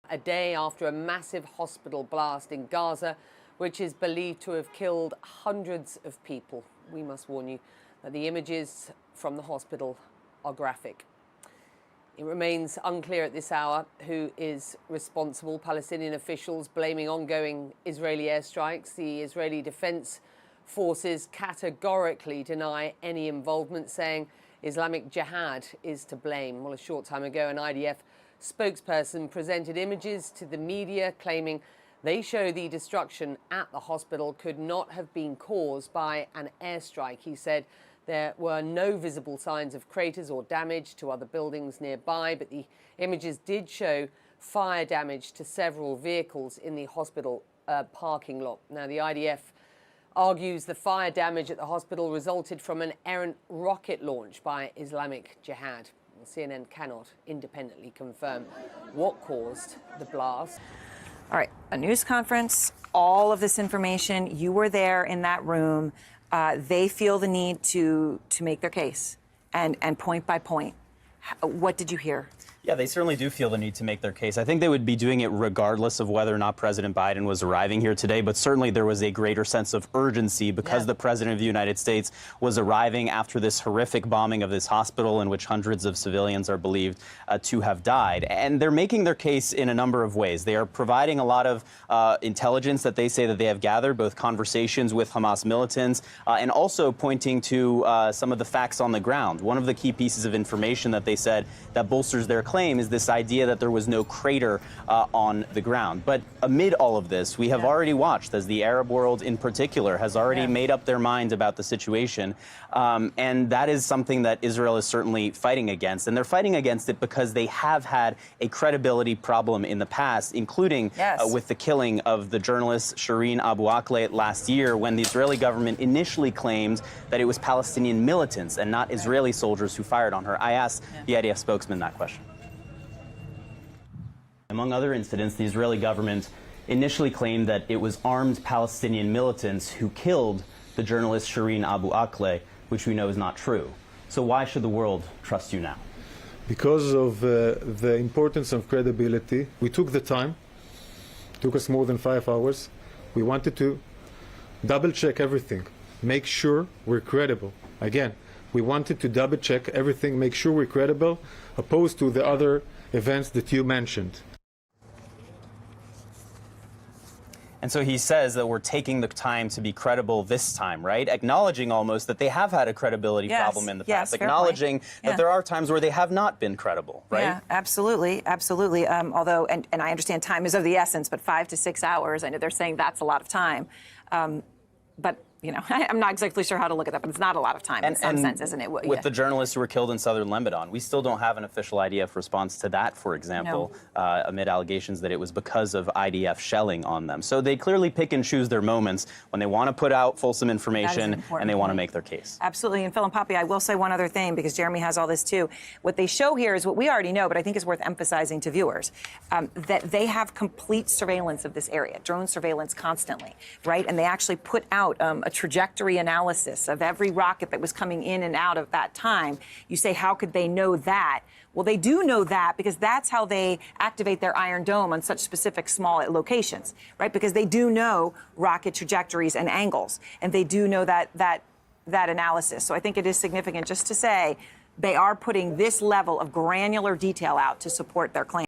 A day after a massive hospital blast in Gaza, which is believed to have killed hundreds of people. We must warn you that the images from the hospital are graphic. It remains unclear at this hour who is responsible. Palestinian officials blaming ongoing Israeli airstrikes. The Israeli Defense Forces categorically deny any involvement, saying Islamic Jihad is to blame. Well, a short time ago, an IDF spokesperson presented images to the media claiming they show the destruction at the hospital could not have been caused by an airstrike. He said there were no visible signs of craters or damage to other buildings nearby, but the images did show fire damage to several vehicles in the hospital parking lot. Now, the IDF argues the fire damage at the hospital resulted from an errant rocket launch by Islamic Jihad. CNN cannot independently confirm what caused the blast. All right, a news conference, all of this information. You were there in that room. They feel the need to make their case and point by point. What did you hear? Yeah, they certainly do feel the need to make their case. I think they would be doing it regardless of whether or not President Biden was arriving here today. But certainly there was a greater sense of urgency because the President of the United States was arriving after this horrific bombing of this hospital in which hundreds of civilians are believed to have died. And they're making their case in a number of ways. They are providing a lot of intelligence that they say that they have gathered, both conversations with Hamas militants and also pointing to some of the facts on the ground. One of the key pieces of information that they said that bolsters their claim is this idea that there was no crater on the ground. But amid all of this, we have already watched as the Arab world in particular has already made up their mind about the situation. And that is something that Israel is certainly fighting against. And they're fighting against it because they have had a credibility problem in the past, including with the killing of the journalist Shireen Abu Akleh last year, when the Israeli government initially claimed that it was Palestinian militants and not Israeli soldiers who fired on her. I asked the IDF spokesman that question. Among other incidents, the Israeli government initially claimed that it was armed Palestinian militants who killed the journalist Shireen Abu Akleh, which we know is not true. So why should the world trust you now? Because of the importance of credibility. We took the time. It took us more than 5 hours. We wanted to double-check everything, make sure we're credible. Again, we wanted to double-check everything, make sure we're credible, opposed to the other events that you mentioned. And so he says that we're taking the time to be credible this time, right? Acknowledging almost that they have had a credibility problem in the past. Acknowledging that there are times where they have not been credible, right? Yeah, absolutely. Absolutely. Although, and I understand time is of the essence, but 5 to 6 hours, I know they're saying that's a lot of time. But, you know, I'm not exactly sure how to look at that, but it's not a lot of time in some sense, isn't it? With the journalists who were killed in southern Lebanon, we still don't have an official IDF response to that, for example, amid allegations that it was because of IDF shelling on them. So they clearly pick and choose their moments when they want to put out fulsome information and they want to make their case. Absolutely. And Phil and Poppy, I will say one other thing, because Jeremy has all this too. What they show here is what we already know, but I think is worth emphasizing to viewers, that they have complete surveillance of this area, drone surveillance constantly, right? And they actually put out a trajectory analysis of every rocket that was coming in and out of that time. You say, how could they know that? Well, they do know that because that's how they activate their Iron Dome on such specific small locations, right? Because they do know rocket trajectories and angles, and they do know that analysis. So I think it is significant just to say they are putting this level of granular detail out to support their claim.